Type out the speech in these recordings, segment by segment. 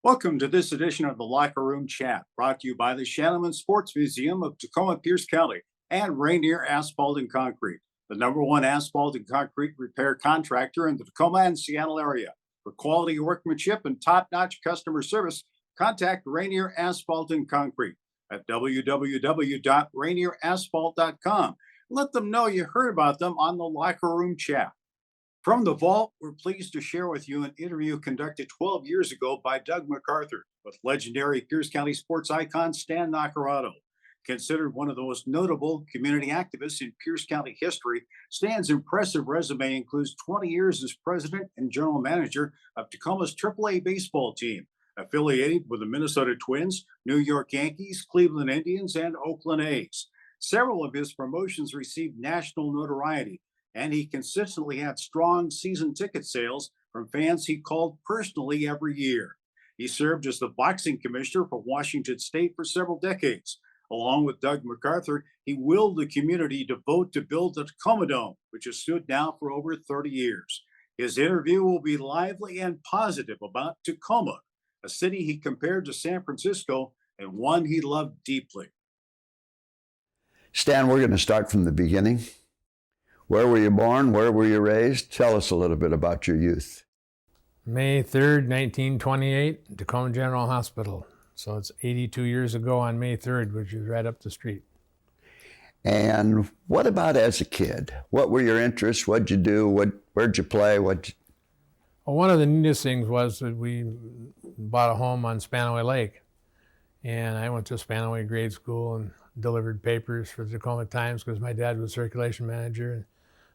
Welcome to this edition of the Locker Room Chat, brought to you by the Shanneman Sports Museum of Tacoma, Pierce County, and Rainier Asphalt and Concrete, the #1 asphalt and concrete repair contractor in the Tacoma and Seattle area. For quality workmanship and top-notch customer service, contact Rainier Asphalt and Concrete at www.rainierasphalt.com. Let them know you heard about them on the Locker Room Chat. From the vault, we're pleased to share with you an interview conducted 12 years ago by Doug MacArthur with legendary Pierce County sports icon Stan Naccarato. Considered one of the most notable community activists in Pierce County history, Stan's impressive resume includes 20 years as president and general manager of Tacoma's AAA baseball team, affiliated with the Minnesota Twins, New York Yankees, Cleveland Indians, and Oakland A's. Several of his promotions received national notoriety, and he consistently had strong season ticket sales from fans he called personally every year. He served as the boxing commissioner for Washington State for several decades. Along with Doug MacArthur, he willed the community to vote to build the Tacoma Dome, which has stood now for over 30 years. His interview will be lively and positive about Tacoma, a city he compared to San Francisco and one he loved deeply. Stan, we're going to start from the beginning. Where were you born? Where were you raised? Tell us a little bit about your youth. May 3rd, 1928, Tacoma General Hospital. So it's 82 years ago on May 3rd, which is right up the street. And what about as a kid? What were your interests? What'd you do? Where'd you play? Well, one of the neatest things was that we bought a home on Spanaway Lake. And I went to Spanaway grade school and delivered papers for the Tacoma Times because my dad was circulation manager. And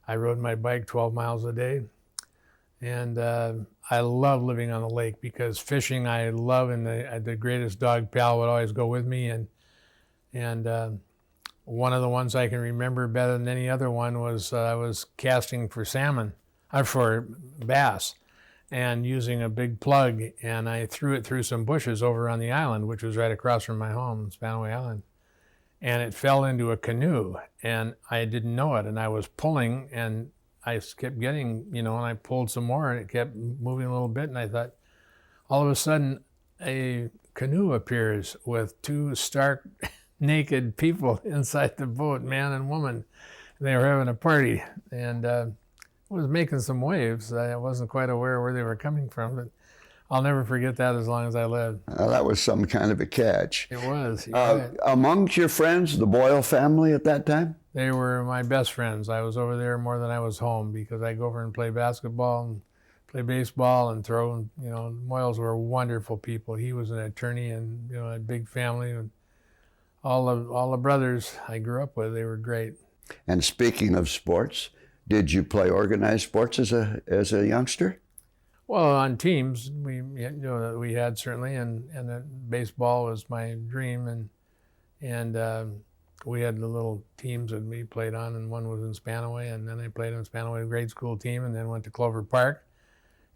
I rode my bike 12 miles a day. And I love living on the lake because fishing I love, and the greatest dog pal would always go with me. And one of the ones I can remember better than any other one was I was casting for salmon, or for bass, and using a big plug, and I threw it through some bushes over on the island, which was right across from my home, Spanaway Island. And it fell into a canoe, and I didn't know it, and I was pulling, and I kept getting, and I pulled some more, and it kept moving a little bit, and I thought, all of a sudden, a canoe appears with two stark naked people inside the boat, man and woman. They were having a party, and was making some waves. I wasn't quite aware where they were coming from, but I'll never forget that as long as I live. That was some kind of a catch. It was. Amongst your friends, the Boyle family at that time? They were my best friends. I was over there more than I was home because I go over and play basketball and play baseball and throw. The Boyles were wonderful people. He was an attorney and a big family. And all the brothers I grew up with, they were great. And speaking of sports, did you play organized sports as a youngster? Well, on teams, we had certainly, and baseball was my dream, and we had the little teams that we played on, and one was in Spanaway, and then I played on Spanaway grade school team, and then went to Clover Park,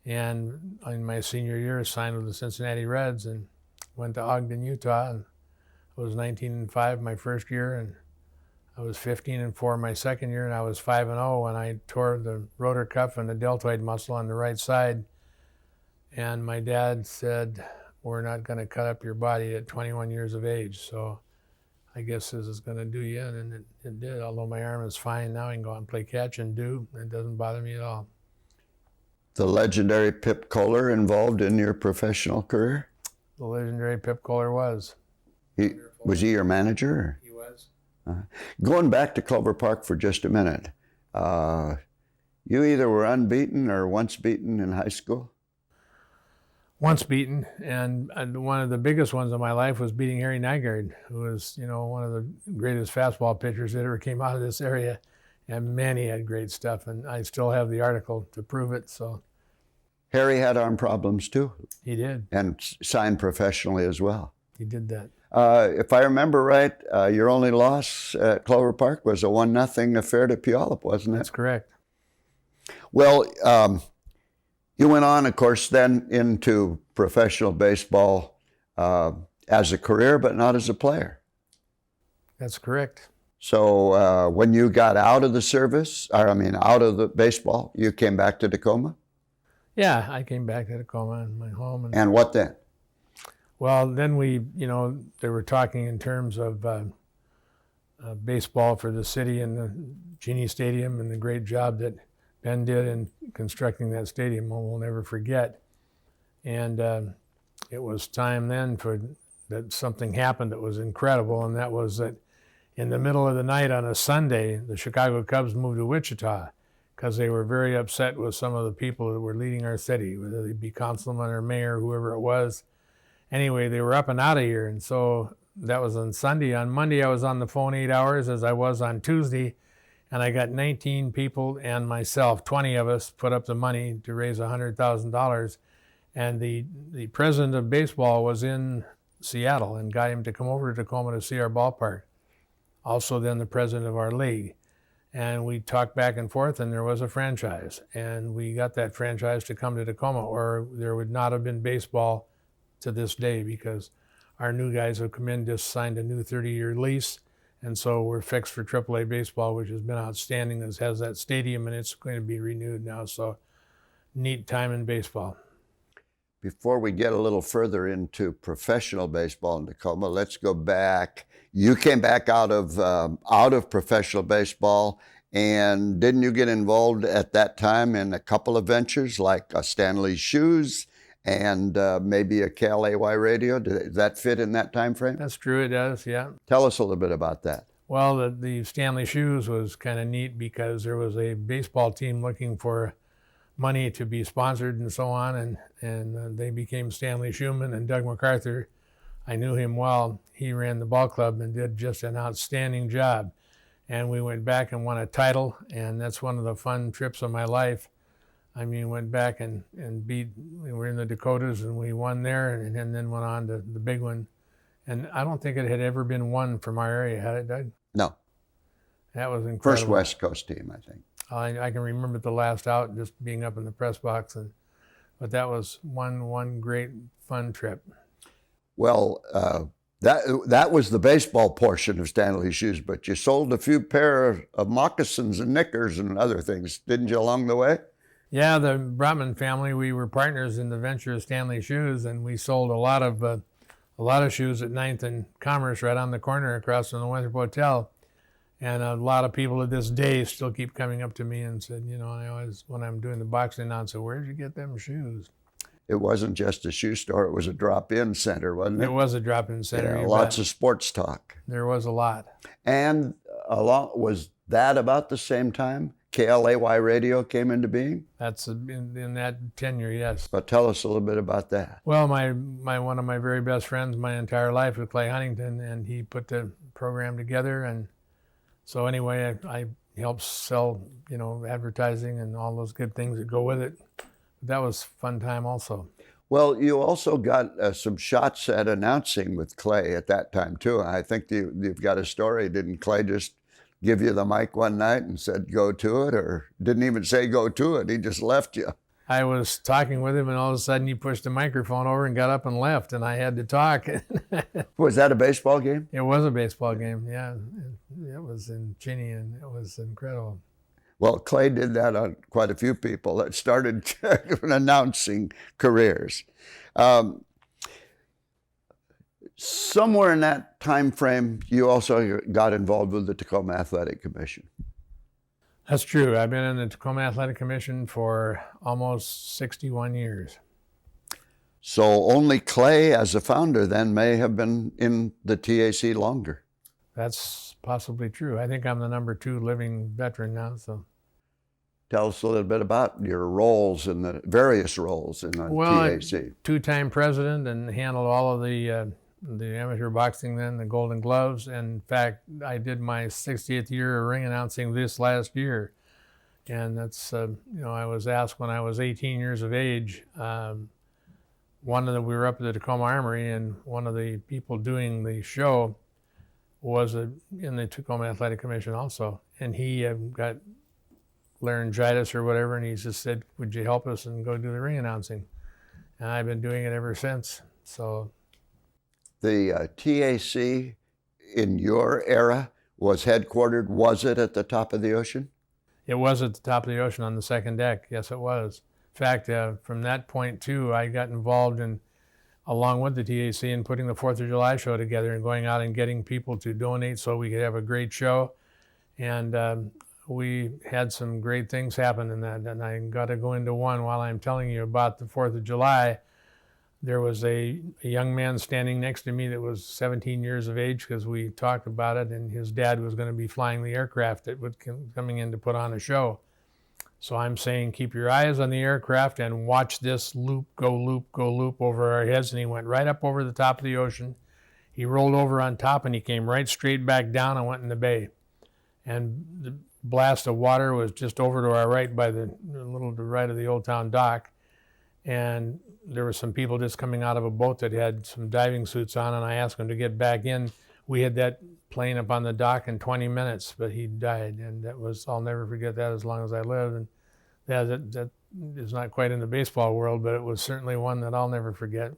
and in my senior year, signed with the Cincinnati Reds, and went to Ogden, Utah, and I was 19-5 my first year, and I was 15-4 my second year, and I was 5-0 when I tore the rotor cuff and the deltoid muscle on the right side. And my dad said, we're not going to cut up your body at 21 years of age, so I guess this is going to do you, and it did. Although my arm is fine now, I can go out and play catch and do. It doesn't bother me at all. The legendary Pip Kohler involved in your professional career? The legendary Pip Kohler was. Was he your manager? Or? He was. Going back to Clover Park for just a minute, you either were unbeaten or once beaten in high school? Once beaten, and one of the biggest ones of my life was beating Harry Nygaard, who was, one of the greatest fastball pitchers that ever came out of this area. And man, he had great stuff, and I still have the article to prove it. So, Harry had arm problems too. He did. And signed professionally as well. He did that. If I remember right, your only loss at Clover Park was a 1-0 affair to Puyallup, wasn't it? That's correct. Well, you went on, of course, then into professional baseball as a career, but not as a player. That's correct. So when you got out of the service, out of the baseball, you came back to Tacoma? Yeah, I came back to Tacoma and my home. And what then? Well, then they were talking in terms of baseball for the city and the Genie Stadium and the great job that Ben did in constructing that stadium. We'll never forget. And it was time then that something happened that was incredible, and that was that in the middle of the night on a Sunday, the Chicago Cubs moved to Wichita because they were very upset with some of the people that were leading our city, whether they be councilman or mayor, whoever it was. Anyway, they were up and out of here, and so that was on Sunday. On Monday, I was on the phone 8 hours, as I was on Tuesday, and I got 19 people and myself, 20 of us, put up the money to raise $100,000. And the president of baseball was in Seattle and got him to come over to Tacoma to see our ballpark. Also then the president of our league. And we talked back and forth, and there was a franchise. And we got that franchise to come to Tacoma, or there would not have been baseball to this day, because our new guys have come in, just signed a new 30-year lease. And so we're fixed for AAA baseball, which has been outstanding. It has that stadium, and it's going to be renewed now. So neat time in baseball. Before we get a little further into professional baseball in Tacoma, let's go back. You came back out of professional baseball, and didn't you get involved at that time in a couple of ventures like Stanley Shoes and maybe a KLAY radio? Does that fit in that time frame? That's true, it does, yeah. Tell us a little bit about that. Well, the Stanley Shoes was kind of neat because there was a baseball team looking for money to be sponsored and so on, and they became Stanley Schumann. And Doug MacArthur, I knew him well. He ran the ball club and did just an outstanding job. And we went back and won a title, and that's one of the fun trips of my life. I mean, went back and we were in the Dakotas, and we won there, and then went on to the big one. And I don't think it had ever been won from our area, had it, Doug? No. That was incredible. First West Coast team, I think. I can remember the last out, just being up in the press box, but that was one great fun trip. Well, that was the baseball portion of Stanley Shoes, but you sold a few pair of moccasins and knickers and other things, didn't you, along the way? Yeah, the Brotman family, we were partners in the venture of Stanley Shoes, and we sold a lot of shoes at 9th and Commerce, right on the corner across from the Winthrop Hotel. And a lot of people to this day still keep coming up to me and said, I always, when I'm doing the boxing announcer, where'd you get them shoes? It wasn't just a shoe store, it was a drop-in center, wasn't it? It was a drop-in center. Yeah, lots of sports talk. There was a lot. And was that about the same time KLAY radio came into being? That's in that tenure, yes. But tell us a little bit about that. Well, one of my very best friends my entire life was Clay Huntington, and he put the program together. And so anyway, I helped sell, advertising and all those good things that go with it. That was a fun time also. Well, you also got some shots at announcing with Clay at that time too. I think you've got a story. Didn't Clay just give you the mic one night and said, go to it, or didn't even say go to it? He just left you. I was talking with him, and all of a sudden he pushed the microphone over and got up and left, and I had to talk. Was that a baseball game? It was a baseball game, yeah. It was in Cheney, and it was incredible. Well, Clay did that on quite a few people that started announcing careers. Somewhere in that time frame, you also got involved with the Tacoma Athletic Commission. That's true. I've been in the Tacoma Athletic Commission for almost 61 years. So only Clay, as a founder, then may have been in the TAC longer. That's possibly true. I think I'm the number 2 living veteran now. So, tell us a little bit about your roles in the various roles in the TAC. 2-time president, and handled all of the amateur boxing then, the Golden Gloves. And in fact, I did my 60th year of ring announcing this last year. And that's, I was asked when I was 18 years of age, we were up at the Tacoma Armory, and one of the people doing the show was in the Tacoma Athletic Commission also. And he got laryngitis or whatever, and he just said, would you help us and go do the ring announcing? And I've been doing it ever since. So the TAC in your era was it at the top of the ocean? It was at the top of the ocean on the second deck. Yes, it was. In fact, from that point too, I got involved in along with the TAC and putting the 4th of July show together and going out and getting people to donate so we could have a great show. And we had some great things happen in that. And I got to go into one while I'm telling you about the 4th of July. There was a young man standing next to me that was 17 years of age, because we talked about it, and his dad was going to be flying the aircraft that would coming in to put on a show. So I'm saying, keep your eyes on the aircraft and watch this loop, go loop over our heads. And he went right up over the top of the ocean. He rolled over on top and he came right straight back down and went in the bay. And the blast of water was just over to our right by the little to the right of the Old Town dock. And there were some people just coming out of a boat that had some diving suits on, and I asked them to get back in. We had that plane up on the dock in 20 minutes, but he died, and that was, I'll never forget that as long as I live. And that is not quite in the baseball world, but it was certainly one that I'll never forget.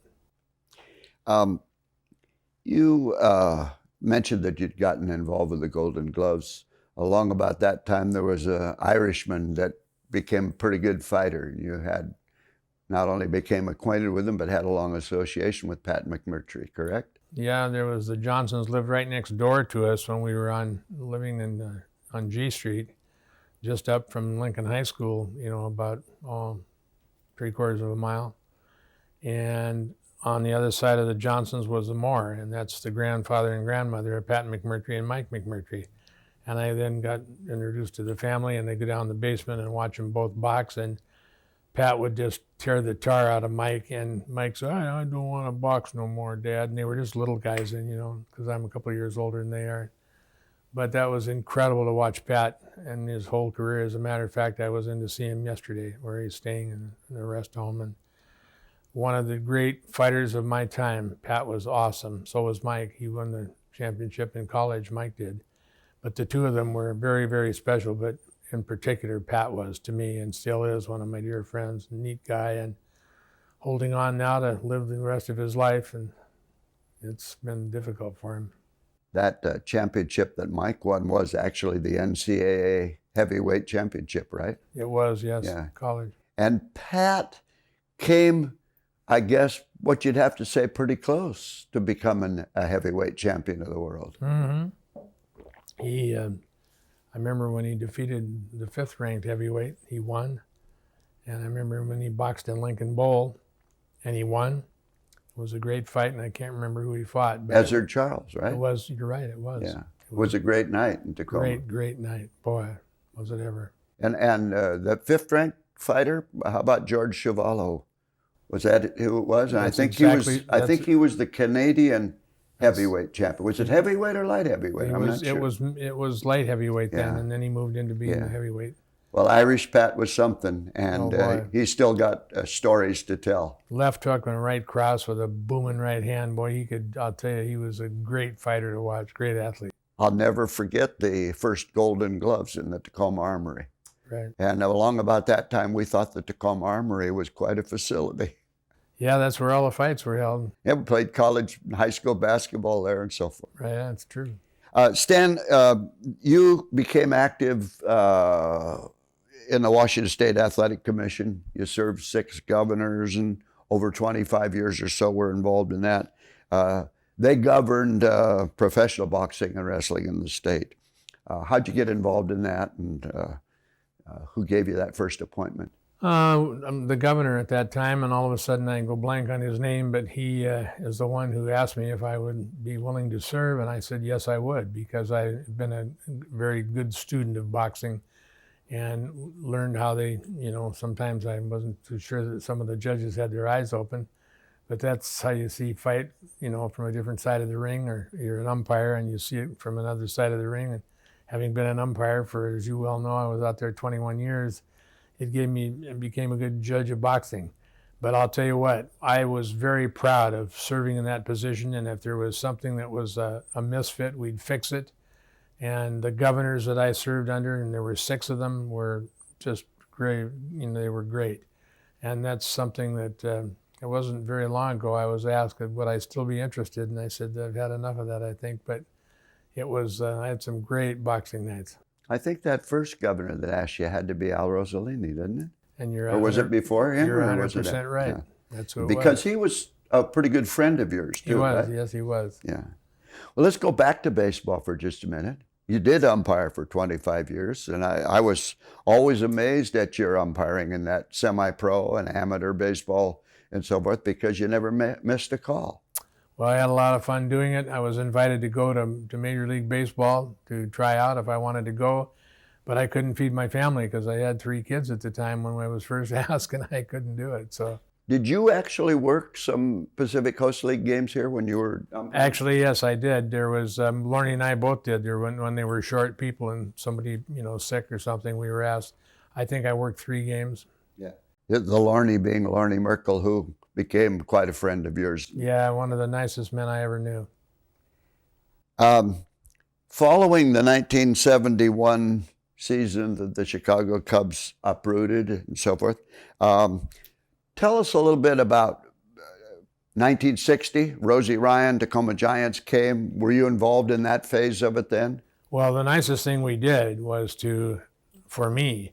You mentioned that you'd gotten involved with the Golden Gloves. Along about that time, there was an Irishman that became a pretty good fighter. You had not only became acquainted with him, but had a long association with Pat McMurtry, correct? Yeah, there was the Johnsons lived right next door to us when we were living on G Street, just up from Lincoln High School, about 3/4 of a mile. And on the other side of the Johnsons was the Moore, and that's the grandfather and grandmother of Pat McMurtry and Mike McMurtry. And I then got introduced to the family, and they go down in the basement and watch them both box, and Pat would just tear the tar out of Mike, and Mike said, I don't want to box no more, Dad. And they were just little guys, and because I'm a couple of years older than they are. But that was incredible to watch Pat and his whole career. As a matter of fact, I was in to see him yesterday, where he's staying in a rest home. And one of the great fighters of my time. Pat was awesome. So was Mike. He won the championship in college, Mike did. But the two of them were very, very special. But in particular, Pat was to me, and still is, one of my dear friends. Neat guy, and holding on now to live the rest of his life, and it's been difficult for him. That championship that Mike won was actually the NCAA heavyweight championship, right? It was, yes, Yeah. College. And Pat came, I guess, what you'd have to say, pretty close to becoming a heavyweight champion of the world. Mm-hmm. I remember when he defeated the 5th ranked heavyweight, he won. And I remember when he boxed in Lincoln Bowl, and he won. It was a great fight, and I can't remember who he fought. But Ezard Charles, right? It was, you're right, it was. Yeah. It was a great night in Tacoma. Great, great night. Boy, was it ever. And the 5th ranked fighter, how about George Chuvalo? Was that who it was? And I think he was the Canadian heavyweight champion. Was it heavyweight or light heavyweight? I'm not sure. It was light heavyweight then, Yeah. and then he moved into being the heavyweight. Well, Irish Pat was something, and he's still got stories to tell. Left hook and right cross with a booming right hand. Boy, I'll tell you, he was a great fighter to watch, great athlete. I'll never forget the first Golden Gloves in the Tacoma Armory. Right. And along about that time, we thought the Tacoma Armory was quite a facility. Yeah, that's where all the fights were held. Yeah, we played college and high school basketball there and so forth. Right, that's true. Stan, you became active in the Washington State Athletic Commission. You served 6 governors, and over 25 years or so were involved in that. They governed professional boxing and wrestling in the state. How'd you get involved in that, and who gave you that first appointment? I'm the governor at that time, and all of a sudden I go blank on his name, but he is the one who asked me if I would be willing to serve, and I said yes, I would, because I've been a very good student of boxing and learned how they, sometimes I wasn't too sure that some of the judges had their eyes open, but that's how you see fight, from a different side of the ring, or you're an umpire and you see it from another side of the ring. And having been an umpire for, as you well know, I was out there 21 years, it became a good judge of boxing. But I'll tell you what, I was very proud of serving in that position, and if there was something that was a misfit, we'd fix it. And the governors that I served under, and there were 6 of them, were just great. They were great. And that's something that it wasn't very long ago I was asked, would I still be interested? And I said, I've had enough of that, I think. But it was, I had some great boxing nights. I think that first governor that asked you had to be Al Rossellini, didn't it? And you're or was it before him? You're or was 100% it right. Yeah. That's who it Because was. a pretty good friend of yours too, He was, right? yes, he was. Yeah. Well, let's go back to baseball for just a minute. You did umpire for 25 years, and I was always amazed at your umpiring in that semi-pro and amateur baseball and so forth because you never missed a call. Well, I had a lot of fun doing it. I was invited to go to Major League Baseball to try out if I wanted to go, but I couldn't feed my family because I had 3 kids at the time when I was first asked, and I couldn't do it. So Did you actually work some Pacific Coast League games here when you were umpiring? actually, yes, I did. There was Lorne and I both did. There when they were short people and somebody sick or something, we were asked. I think I worked 3 games. Yeah. The Lorne being Lorne Merkel, who became quite a friend of yours. Yeah, one of the nicest men I ever knew. Following the 1971 season that the Chicago Cubs uprooted and so forth, tell us a little bit about 1960. Rosie Ryan, Tacoma Giants came. Were you involved in that phase of it then? Well, the nicest thing we did was for me,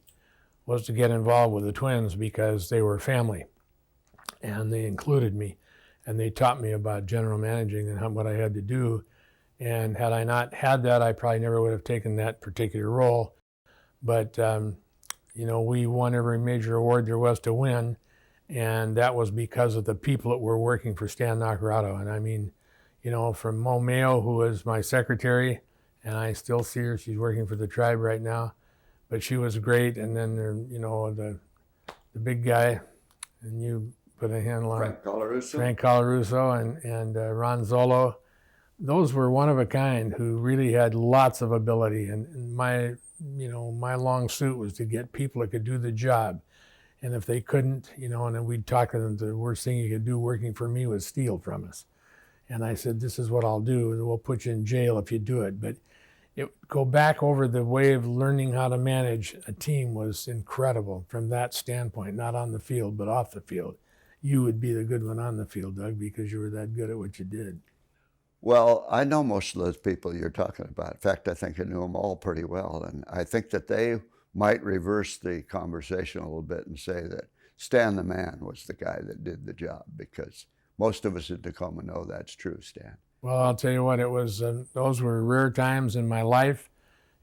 was to get involved with the Twins because they were family, and they included me, and they taught me about general managing and what I had to do. And had I not had that, I probably never would have taken that particular role. But we won every major award there was to win, and that was because of the people that were working for Stan Naccarato. And I mean, from Mo Mayo, who was my secretary, and I still see her. She's working for the tribe right now, but she was great. And then the big guy, and you put a handle on Frank Colarusso and Ron Zolo. Those were one of a kind who really had lots of ability. And my long suit was to get people that could do the job. And if they couldn't, and then we'd talk to them, the worst thing you could do working for me was steal from us. And I said, this is what I'll do, and we'll put you in jail if you do it. But go back over the way of learning how to manage a team was incredible from that standpoint, not on the field, but off the field. You would be the good one on the field, Doug, because you were that good at what you did. Well, I know most of those people you're talking about. In fact, I think I knew them all pretty well. And I think that they might reverse the conversation a little bit and say that Stan the Man was the guy that did the job, because most of us in Tacoma know that's true, Stan. Well, I'll tell you what, it was those were rare times in my life,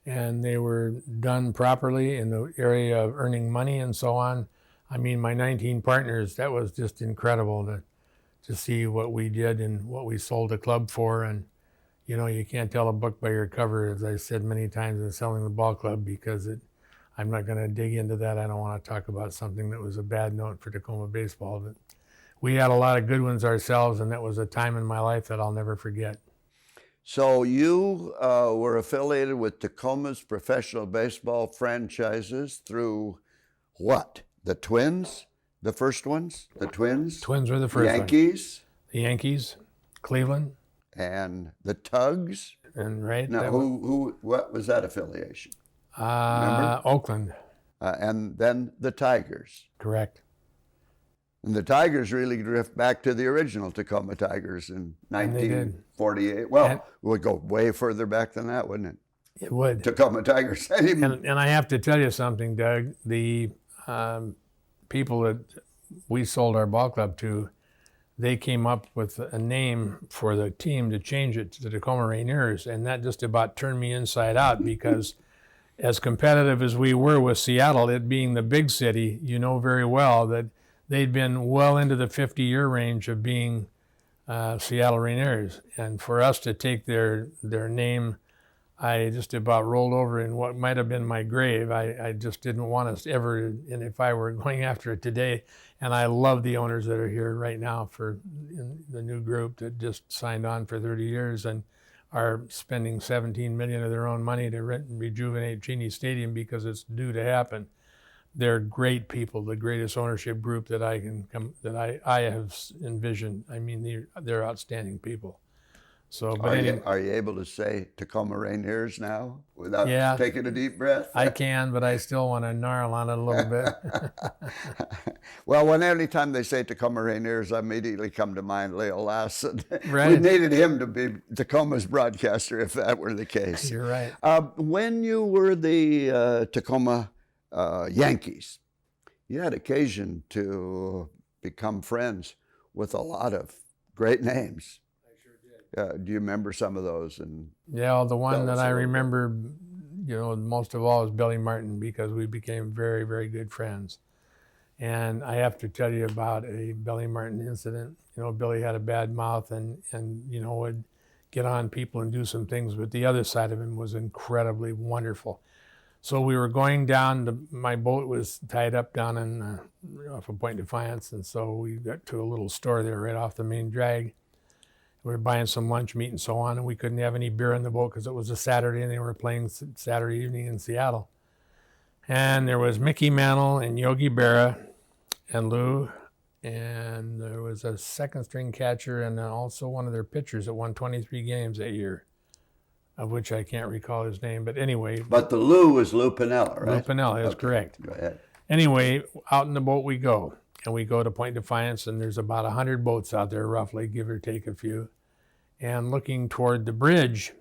and they were done properly in the area of earning money and so on. I mean, my 19 partners, that was just incredible to see what we did and what we sold the club for. And, you can't tell a book by your cover, as I said many times in Selling the Ball Club, because I'm not going to dig into that. I don't want to talk about something that was a bad note for Tacoma baseball. But we had a lot of good ones ourselves, and that was a time in my life that I'll never forget. So you were affiliated with Tacoma's professional baseball franchises through what? The Twins? The first ones? The Twins? Twins were the first Yankees? The Yankees, Cleveland. And the Tugs? And right. Now, what was that affiliation? Oakland. And then the Tigers. Correct. And the Tigers really drift back to the original Tacoma Tigers in 1948. Well, it would go way further back than that, wouldn't it? It would. Tacoma Tigers. And I have to tell you something, Doug. The people that we sold our ball club to, they came up with a name for the team to change it to the Tacoma Rainiers, and that just about turned me inside out, because as competitive as we were with Seattle, it being the big city, you know very well that they'd been well into the 50-year range of being Seattle Rainiers. And for us to take their name, I just about rolled over in what might have been my grave. I just didn't want us ever, and if I were going after it today, and I love the owners that are here right now for the new group that just signed on for 30 years and are spending $17 million of their own money to rejuvenate Cheney Stadium because it's due to happen. They're great people, the greatest ownership group that I have envisioned. I mean, they're outstanding people. So, but are you able to say Tacoma Rainiers now without taking a deep breath? I can, but I still want to gnarl on it a little bit. Well, anytime they say Tacoma Rainiers, I immediately come to mind Leo Lassen. Right. We needed him to be Tacoma's broadcaster if that were the case. You're right. When you were the Tacoma Yankees, you had occasion to become friends with a lot of Great names. I sure did. Do you remember some of those? And Yeah, well, the one tell that us a I little bit. remember, most of all is Billy Martin, because we became very, very good friends. And I have to tell you about a Billy Martin incident. Billy had a bad mouth and would get on people and do some things, but the other side of him was incredibly wonderful. So we were going down, my boat was tied up down off of Point Defiance, and so we got to a little store there right off the main drag. We were buying some lunch meat and so on, and we couldn't have any beer in the boat because it was a Saturday and they were playing Saturday evening in Seattle. And there was Mickey Mantle and Yogi Berra and Lou, and there was a second string catcher and also one of their pitchers that won 23 games that year, of which I can't recall his name. But anyway. But the Lou was Lou Piniella, right? Lou Piniella, that's correct. Go ahead. Anyway, out in the boat we go. And we go to Point Defiance, and there's about 100 boats out there, roughly, give or take a few. And looking toward the bridge,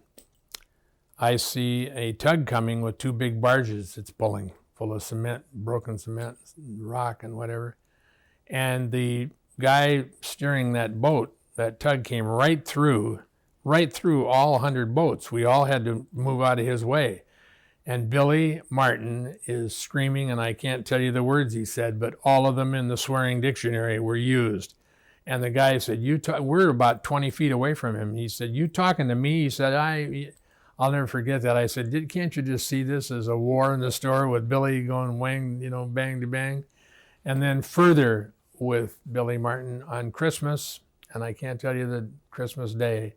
I see a tug coming with two big barges it's pulling, full of cement, broken cement, rock, and whatever. And the guy steering that boat, that tug came right through all 100 boats. We all had to move out of his way. And Billy Martin is screaming, and I can't tell you the words he said, but all of them in the swearing dictionary were used. And the guy said, we're about 20 feet away from him. He said, "You talking to me?" He said, I'll never forget that. I said, "Can't you just see this as a war in the store with Billy going wang, bang to bang?" And then further with Billy Martin on Christmas, and I can't tell you the Christmas day,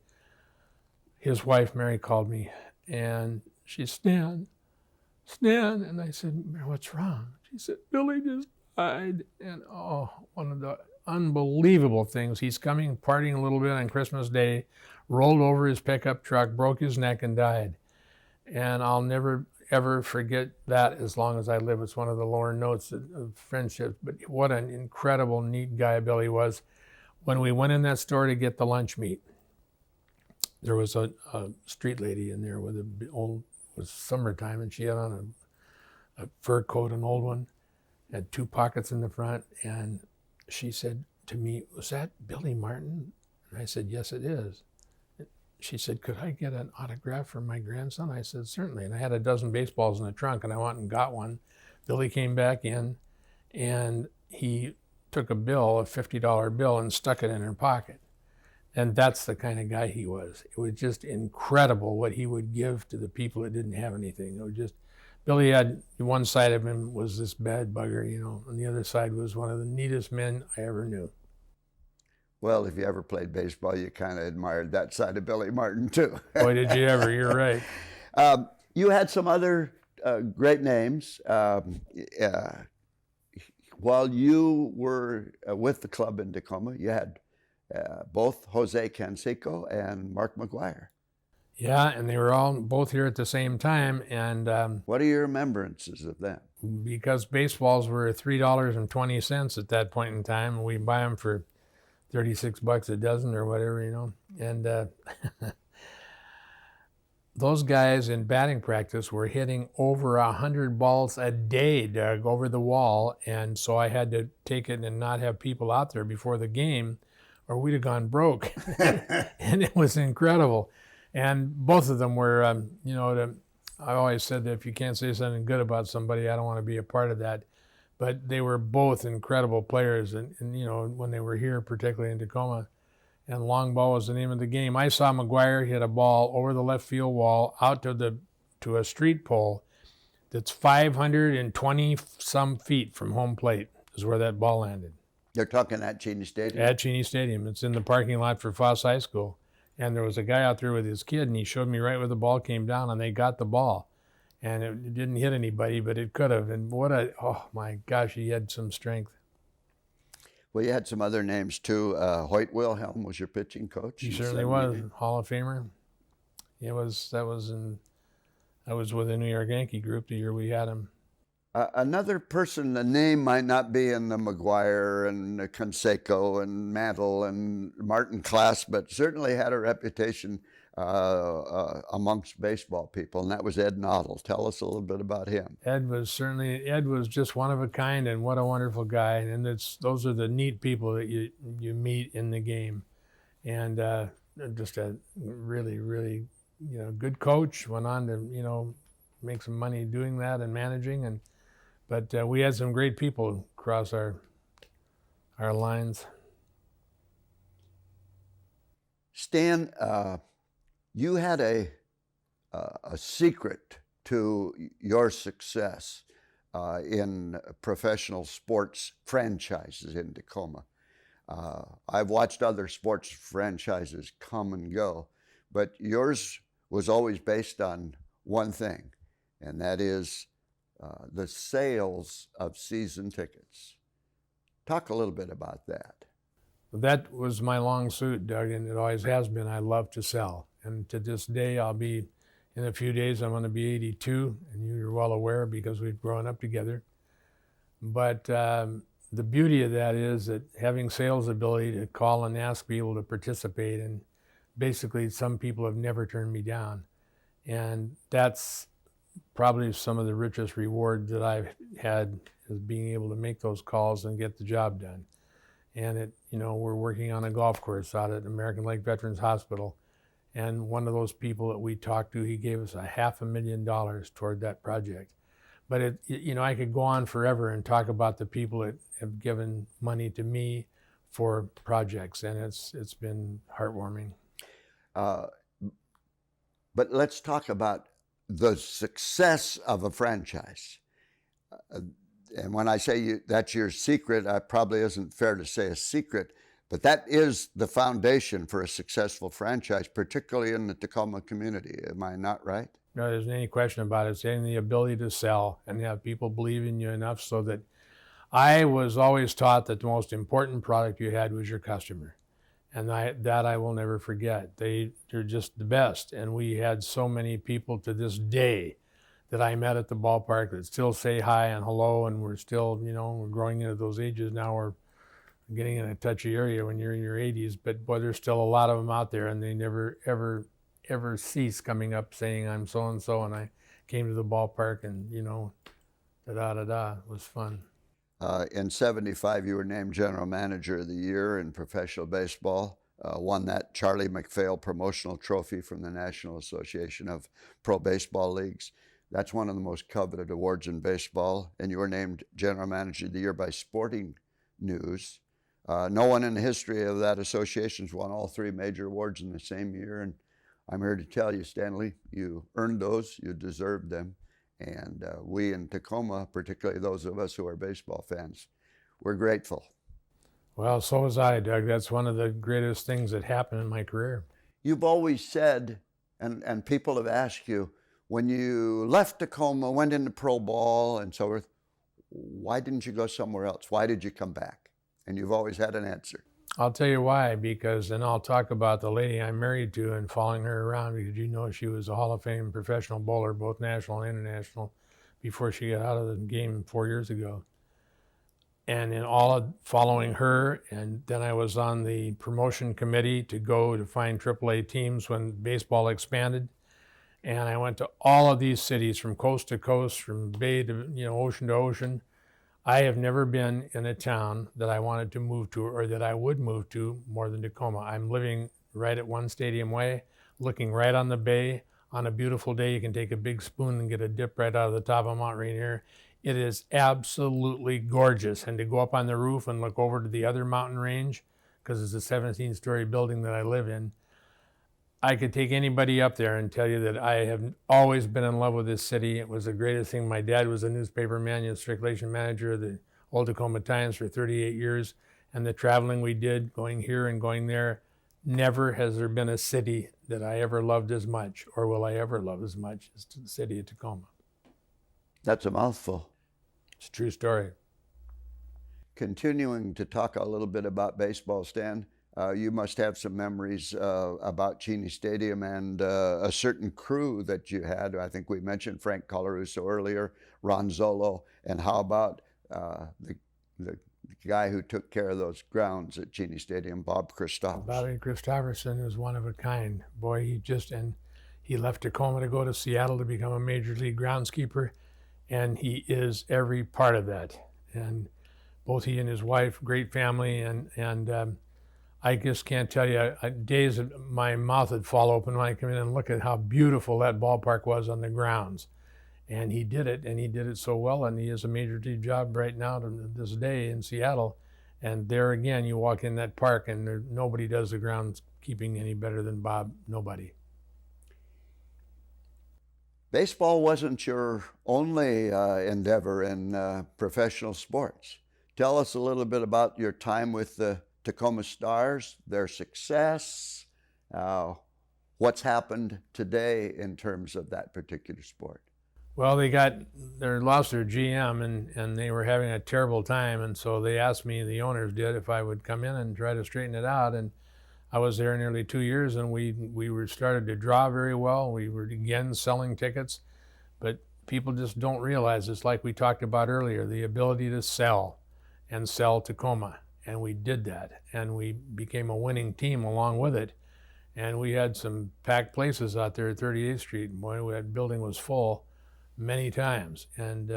his wife, Mary, called me, and she said, Stan, and I said, "What's wrong?" She said, "Billy just died." And one of the unbelievable things, he's coming, partying a little bit on Christmas Day, rolled over his pickup truck, broke his neck, and died. And I'll never, ever forget that as long as I live. It's one of the lower notes of friendship. But what an incredible, neat guy Billy was. When we went in that store to get the lunch meat, there was a street lady in there with it was summertime, and she had on a fur coat, an old one, had two pockets in the front, and she said to me, "Was that Billy Martin?" And I said, "Yes, it is." She said, "Could I get an autograph for my grandson?" I said, "Certainly." And I had a dozen baseballs in the trunk, and I went and got one. Billy came back in, and he took a $50 bill, and stuck it in her pocket. And that's the kind of guy he was. It was just incredible what he would give to the people that didn't have anything. It was just, Billy had, one side of him was this bad bugger, and the other side was one of the neatest men I ever knew. Well, if you ever played baseball, you kind of admired that side of Billy Martin too. Boy, did you ever, you're right. You had some other great names. While you were with the club in Tacoma, you had both Jose Canseco and Mark McGuire. Yeah, and they were all both here at the same time. And what are your remembrances of them? Because baseballs were $3.20 at that point in time, and we buy them for $36 a dozen or whatever, And those guys in batting practice were hitting over 100 balls a day, Doug, over the wall. And so I had to take it and not have people out there before the game, or we'd have gone broke. And it was incredible. And both of them were, I always said that if you can't say something good about somebody, I don't want to be a part of that. But they were both incredible players. And when they were here, particularly in Tacoma, and long ball was the name of the game. I saw McGuire hit a ball over the left field wall out to a street pole that's 520 some feet from home plate is where that ball landed. You're talking at Cheney Stadium? At Cheney Stadium. It's in the parking lot for Foss High School. And there was a guy out there with his kid, and he showed me right where the ball came down, and they got the ball. And it didn't hit anybody, but it could have. And oh my gosh, he had some strength. Well, you had some other names too. Hoyt Wilhelm was your pitching coach. He certainly was. Hall of Famer. I was with the New York Yankee group the year we had him. Another person, the name might not be in the McGuire and the Canseco and Mantle and Martin class, but certainly had a reputation amongst baseball people, and that was Ed Noddle. Tell us a little bit about him. Ed was just one of a kind, and what a wonderful guy. And those are the neat people that you meet in the game. and just a really, really, good coach. Went on to, make some money doing that and managing, but we had some great people across our lines. Stan, you had a secret to your success in professional sports franchises in Tacoma. I've watched other sports franchises come and go, but yours was always based on one thing, and that is the sales of season tickets. Talk a little bit about that. That was my long suit, Doug, and it always has been. I love to sell. And to this day, in a few days, I'm going to be 82, and you're well aware because we've grown up together. But the beauty of that is that having sales ability to call and ask people to participate, and basically some people have never turned me down. And that's probably some of the richest reward that I've had, is being able to make those calls and get the job done. And we're working on a golf course out at American Lake Veterans Hospital. And one of those people that we talked to, he gave us $500,000 toward that project. But I could go on forever and talk about the people that have given money to me for projects, and it's been heartwarming. But let's talk about the success of a franchise. And when I say that's your secret, it probably isn't fair to say a secret, but that is the foundation for a successful franchise, particularly in the Tacoma community. Am I not right? No, there's any question about it. It's having the ability to sell and have people believe in you enough so that I was always taught that the most important product you had was your customer. And that I will never forget. They're just the best. And we had so many people to this day that I met at the ballpark that still say hi and hello, and we're still, we're growing into those ages now. We're getting in a touchy area when you're in your 80s, but boy, there's still a lot of them out there, and they never, ever cease coming up saying, I'm so-and-so, and I came to the ballpark, and, da-da-da-da. It was fun. In 75, you were named General Manager of the Year in professional baseball, won that Charlie McPhail promotional trophy from the National Association of Pro Baseball Leagues. That's one of the most coveted awards in baseball, and you were named General Manager of the Year by Sporting News. No one in the history of that association has won all three major awards in the same year, and I'm here to tell you, Stanley, you earned those, you deserved them. And we in Tacoma, particularly those of us who are baseball fans, we're grateful. Well, so was I, Doug. That's one of the greatest things that happened in my career. You've always said, and people have asked you, when you left Tacoma, went into pro ball and so forth, why didn't you go somewhere else? Why did you come back? And you've always had an answer. I'll tell you why, and I'll talk about the lady I'm married to and following her around, because she was a Hall of Fame professional bowler, both national and international, before she got out of the game 4 years ago. And in all of following her, and then I was on the promotion committee to go to find AAA teams when baseball expanded. And I went to all of these cities from coast to coast, from bay to, ocean to ocean. I have never been in a town that I wanted to move to or that I would move to more than Tacoma. I'm living right at One Stadium Way, looking right on the bay. On a beautiful day, you can take a big spoon and get a dip right out of the top of Mount Rainier. It is absolutely gorgeous. And to go up on the roof and look over to the other mountain range, because it's a 17-story building that I live in, I could take anybody up there and tell you that I have always been in love with this city. It was the greatest thing. My dad was a newspaper man and circulation manager of the Old Tacoma Times for 38 years. And the traveling we did, going here and going there, never has there been a city that I ever loved as much, or will I ever love as much, as the city of Tacoma. That's a mouthful. It's a true story. Continuing to talk a little bit about baseball, Stan, you must have some memories about Cheney Stadium and a certain crew that you had. I think we mentioned Frank Colarusso earlier, Ron Zolo, and how about the guy who took care of those grounds at Cheney Stadium, Bob Christopherson. Bobby Christopherson is one of a kind. Boy, he left Tacoma to go to Seattle to become a major league groundskeeper, and he is every part of that. And both he and his wife, great family, and I just can't tell you, days my mouth would fall open when I come in and look at how beautiful that ballpark was on the grounds. And he did it, and he did it so well, and he has a major league job right now to this day in Seattle. And there again, you walk in that park, and nobody does the groundskeeping any better than Bob. Nobody. Baseball wasn't your only endeavor in professional sports. Tell us a little bit about your time with the Tacoma Stars, their success, what's happened today in terms of that particular sport. Well, they lost their GM, and they were having a terrible time, and so they asked me, the owners did, if I would come in and try to straighten it out. And I was there nearly 2 years, and we were started to draw very well. We were again selling tickets, but people just don't realize, it's like we talked about earlier, the ability to sell and sell Tacoma. And we did that, and we became a winning team along with it. And we had some packed places out there at 38th Street. Boy, that building was full many times, and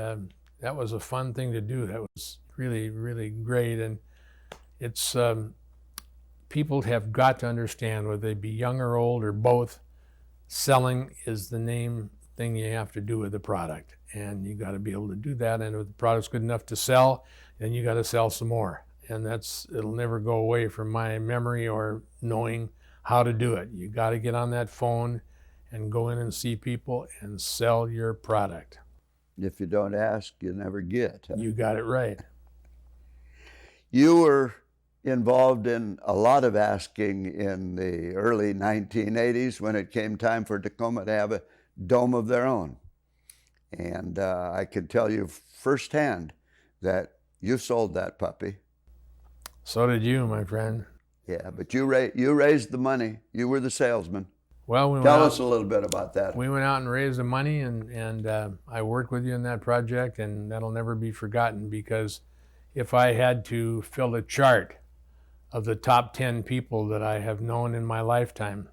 that was a fun thing to do. That was really, really great. And it's people have got to understand, whether they be young or old or both, selling is the main thing you have to do with the product, and you got to be able to do that. And if the product's good enough to sell, then you got to sell some more. And it'll never go away from my memory or knowing how to do it. You got to get on that phone and go in and see people and sell your product. If you don't ask, you never get. You got it right. You were involved in a lot of asking in the early 1980s when it came time for Tacoma to have a dome of their own. And I can tell you firsthand that you sold that puppy. So did you, my friend. Yeah, but you raised the money. You were the salesman. Well, Tell us a little bit about that. We went out and raised the money, and I worked with you in that project, and that'll never be forgotten, because if I had to fill a chart of the top 10 people that I have known in my lifetime,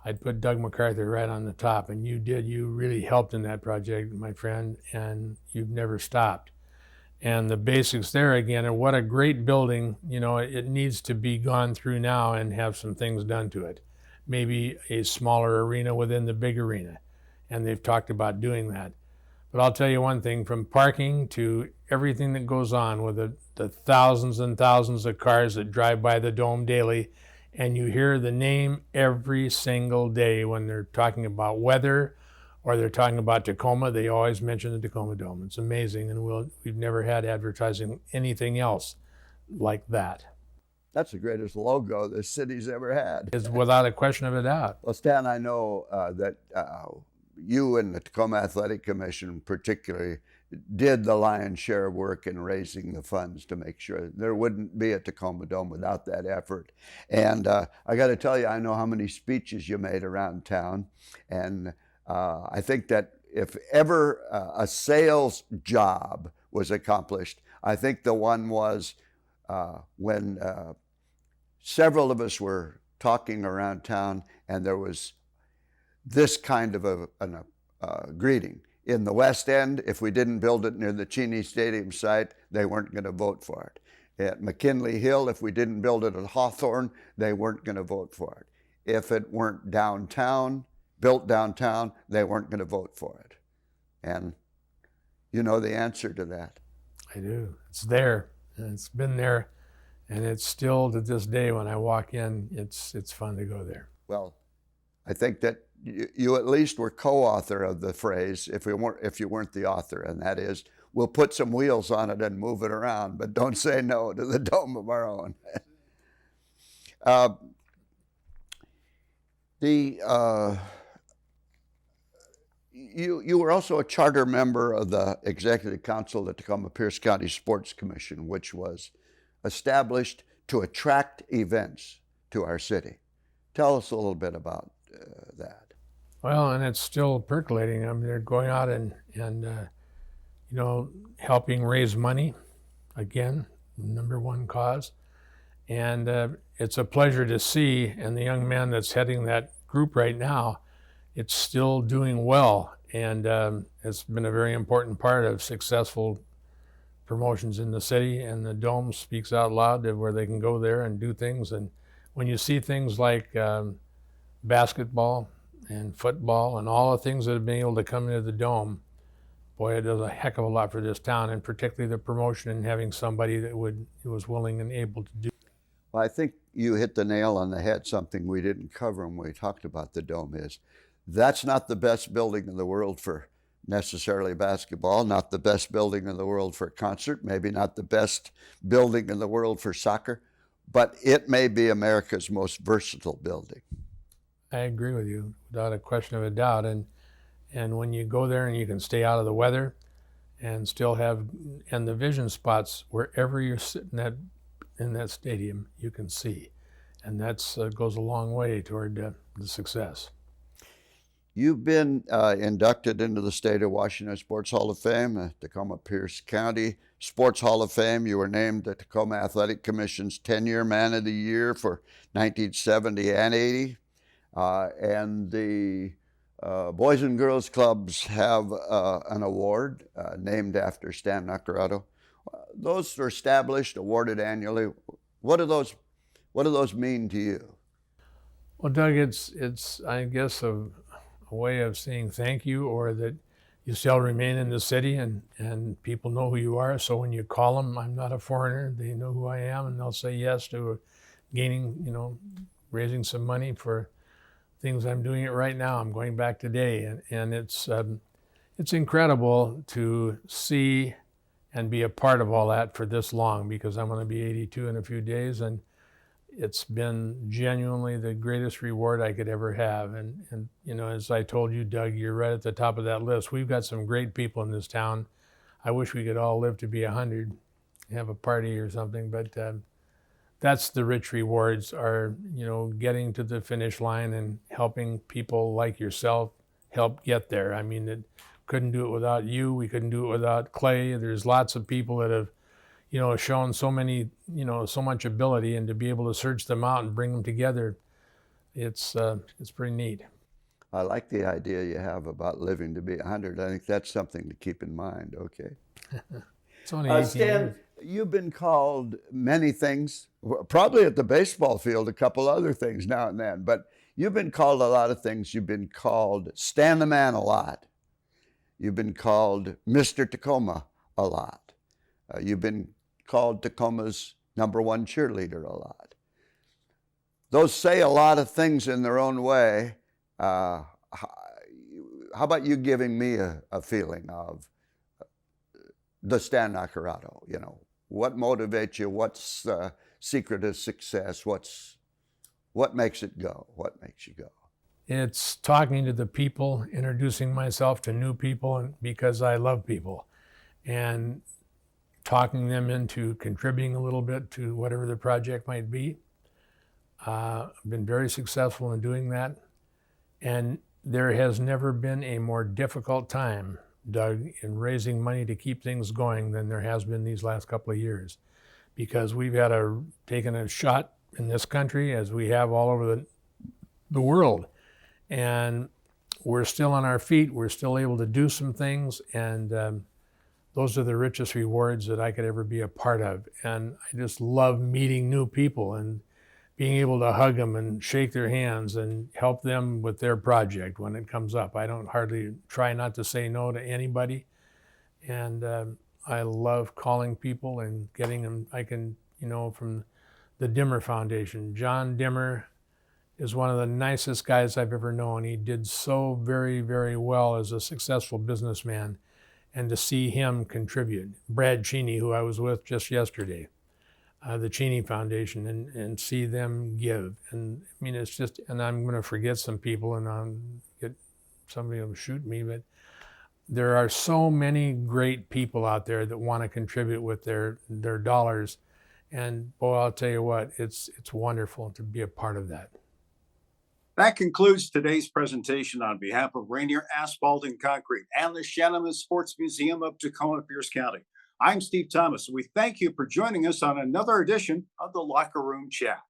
I'd put Doug MacArthur right on the top. And you did. You really helped in that project, my friend, and you've never stopped. And the basics there again, and what a great building. You know, it needs to be gone through now and have some things done to it. Maybe a smaller arena within the big arena. And they've talked about doing that. But I'll tell you one thing, from parking to everything that goes on with the thousands and thousands of cars that drive by the dome daily, and you hear the name every single day when they're talking about weather or they're talking about Tacoma, they always mention the Tacoma Dome. It's amazing, and we've never had advertising anything else like that. That's the greatest logo the city's ever had. It's without a question of a doubt. Well, Stan, I know that you and the Tacoma Athletic Commission particularly did the lion's share of work in raising the funds to make sure there wouldn't be a Tacoma Dome without that effort. And I got to tell you, I know how many speeches you made around town, and I think that if ever a sales job was accomplished, I think the one was when several of us were talking around town, and there was this kind of a greeting. In the West End, if we didn't build it near the Cheney Stadium site, they weren't going to vote for it. At McKinley Hill, if we didn't build it at Hawthorne, they weren't going to vote for it. If it weren't downtown, built downtown, they weren't going to vote for it. And you know the answer to that. I do. It's there, and it's been there, and it's still to this day when I walk in, it's fun to go there. Well, I think that you at least were co-author of the phrase, if you weren't the author, and that is, we'll put some wheels on it and move it around, but don't say no to the dome of our own. You were also a charter member of the Executive Council of the Tacoma Pierce County Sports Commission, which was established to attract events to our city. Tell us a little bit about that. Well, and it's still percolating. I mean, they're going out and helping raise money, again, number one cause. And it's a pleasure to see, and the young man that's heading that group right now, it's still doing well. And it's been a very important part of successful promotions in the city, and the Dome speaks out loud to where they can go there and do things. And when you see things like basketball and football and all the things that have been able to come into the Dome, boy, it does a heck of a lot for this town, and particularly the promotion and having somebody that was willing and able to do. Well, I think you hit the nail on the head. Something we didn't cover when we talked about the Dome is that's not the best building in the world for necessarily basketball, not the best building in the world for a concert, maybe not the best building in the world for soccer, but it may be America's most versatile building. I agree with you without a question of a doubt. And when you go there and you can stay out of the weather and still have, and the vision spots wherever you're sitting in that stadium, you can see. And that's goes a long way toward the success. You've been inducted into the State of Washington Sports Hall of Fame, Tacoma Pierce County Sports Hall of Fame. You were named the Tacoma Athletic Commission's 10-year Man of the Year for 1970 and 80. And the Boys and Girls Clubs have an award named after Stan Naccarato. Those are established, awarded annually. What do those mean to you? Well, Doug, it's I guess a way of saying thank you, or that you still remain in the city and people know who you are. So when you call them, I'm not a foreigner, they know who I am, and they'll say yes to gaining, raising some money for things. I'm doing it right now. I'm going back today, and it's incredible to see and be a part of all that for this long, because I'm going to be 82 in a few days, and it's been genuinely the greatest reward I could ever have. And as I told you, Doug, you're right at the top of that list. We've got some great people in this town. I wish we could all live to be 100, have a party or something, but that's the rich rewards, are, getting to the finish line and helping people like yourself help get there. I mean, it couldn't do it without you. We couldn't do it without Clay. There's lots of people that have shown so much ability, and to be able to search them out and bring them together, it's pretty neat. I like the idea you have about living to be 100. I think that's something to keep in mind. Okay. It's only 18 Stan, years. you've been called many things, probably at the baseball field, a couple other things now and then, but you've been called a lot of things. You've been called Stan the Man a lot. You've been called Mr. Tacoma a lot. You've been called Tacoma's #1 cheerleader a lot. Those say a lot of things in their own way. How about you giving me a feeling of the Stan Naccarato? What motivates you? What's the secret of success? What makes it go? What makes you go? It's talking to the people, introducing myself to new people, and because I love people, and talking them into contributing a little bit to whatever the project might be. I've been very successful in doing that. And there has never been a more difficult time, Doug, in raising money to keep things going than there has been these last couple of years. Because we've had taken a shot in this country, as we have all over the world. And we're still on our feet. We're still able to do some things. And those are the richest rewards that I could ever be a part of. And I just love meeting new people and being able to hug them and shake their hands and help them with their project when it comes up. I don't hardly try not to say no to anybody. And I love calling people and getting them. I can, from the Dimmer Foundation. John Dimmer is one of the nicest guys I've ever known. He did so very, very well as a successful businessman. And to see him contribute. Brad Cheney, who I was with just yesterday, the Cheney Foundation, and see them give. And I mean, it's just, and I'm going to forget some people, and somebody will shoot me, but there are so many great people out there that want to contribute with their dollars. And boy, I'll tell you what, it's wonderful to be a part of that. That concludes today's presentation on behalf of Rainier Asphalt and Concrete and the Shannon Sports Museum of Tacoma, Pierce County. I'm Steve Thomas. We thank you for joining us on another edition of the Locker Room Chat.